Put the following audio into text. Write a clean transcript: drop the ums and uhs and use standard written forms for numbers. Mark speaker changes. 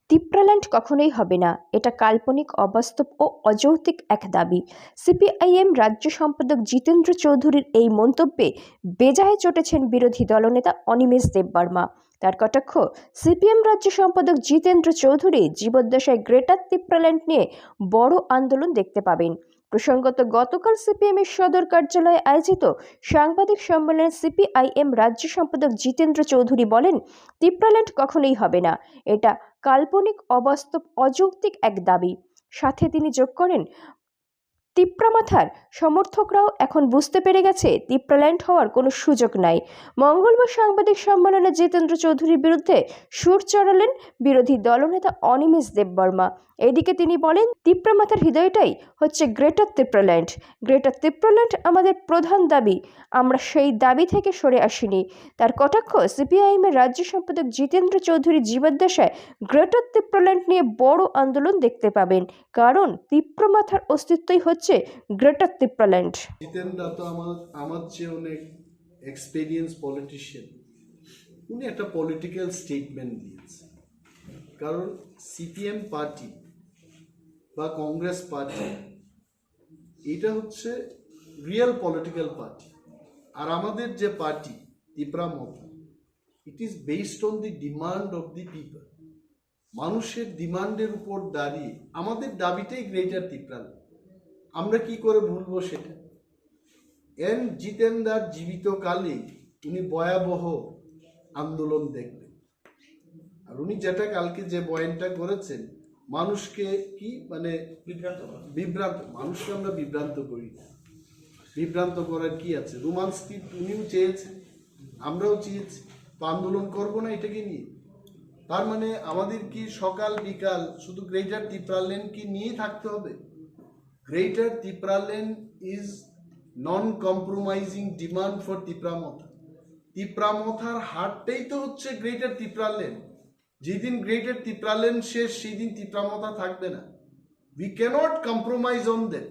Speaker 1: তিপ্রাল্যান্ড কখনোই হবে না, এটা কাল্পনিক, অবাস্তব ও অযৌক্তিক এক দাবি। সিপিআইএম রাজ্য সম্পাদক জিতেন্দ্র চৌধুরীর এই মন্তব্যে বেজায় চটেছেন বিরোধী দলনেতা অনিমেষ দেববর্মা। তার কটাক্ষ, সিপিএম রাজ্য সম্পাদক জিতেন্দ্র চৌধুরী জীবদ্দশায় গ্রেটার তিপ্রাল্যান্ড নিয়ে বড় আন্দোলন দেখতে পাবেন। প্রসঙ্গত, গতকাল সিপিএমের সদর কার্যালয়ে আয়োজিত সাংবাদিক সম্মেলনে সিপিআইএম রাজ্য সম্পাদক জিতেন্দ্র চৌধুরী বলেন, তিপ্রাল্যান্ড কখনোই হবে না, এটা কাল্পনিক, অবাস্তব, অযৌক্তিক এক দাবি। সাথে তিনি যোগ করেন, তিপ্রামাথার সমর্থকরাও এখন বুঝতে পেরে গেছে তিপ্রাল্যান্ড হওয়ার কোনো সুযোগ নাই। মঙ্গলবার সাংবাদিক সম্মেলনে জিতেন্দ্র চৌধুরীর বিরুদ্ধে সুর চড়ালেন বিরোধী দলনেতা অনিমেষ দেববর্মা। এদিকে তিনি বলেন, তিপ্রামাথার হৃদয়টাই হচ্ছে গ্রেটার তিপ্রাল্যান্ড। গ্রেটার তিপ্রাল্যান্ড আমাদের প্রধান দাবি, আমরা সেই দাবি থেকে সরে আসিনি। তার কটাক্ষ, সিপিআইএমের রাজ্য সম্পাদক জিতেন্দ্র চৌধুরী জীবদ্দশায় গ্রেটার তিপ্রাল্যান্ড নিয়ে বড় আন্দোলন দেখতে পাবেন, কারণ তিপ্রামাথার অস্তিত্বই হচ্ছে গ্রেটার তিপ্রাল্যান্ড।
Speaker 2: জিতেন্দ্র তো আমার চেয়ে অনেক এক্সপেরিয়েন্স পলিটিশিয়ান। উনি একটা পলিটিক্যাল স্টেটমেন্ট দিয়েছে, কারণ সিপিএম পার্টি বা কংগ্রেস পার্টি এটা হচ্ছে রিয়েল পলিটিক্যাল পার্টি, আর আমাদের যে party Tipra Motha, it is based on the demand of the people. মানুষের ডিমান্ডের উপর দাঁড়িয়ে আমাদের দাবিটাই গ্রেটার তিপ্রাল্যান্ড। আমরা কি করে ভুলবো সেটা? জিতেন্দ্র জীবিতকালে উনি ভয়াবহ আন্দোলন দেখবেন, আর উনি যেটা কালকে যে বয়ানটা করেছেন, মানুষকে কি মানে বিভ্রান্ত, মানুষকে আমরা বিভ্রান্ত করি না। বিভ্রান্ত করার কি আছে? রোমান্স কি উনিও চেয়েছেন, আমরাও চেয়েছি, তো আন্দোলন করবো না এটাকে নিয়ে? তার মানে আমাদের কি সকাল বিকাল শুধু গ্রেটার তিপ্রাল্যান্ড কি নিয়েই থাকতে হবে? Greater Tipraland is non-compromising demand for Tipramotha. তিপ্রামথার হারটাই তো হচ্ছে গ্রেটার তিপ্রাল্যান্ড। যেদিন গ্রেটার তিপ্রাল্যান্ড শেষ, সেই দিন তিপ্রামথা থাকবে না। We cannot compromise on that.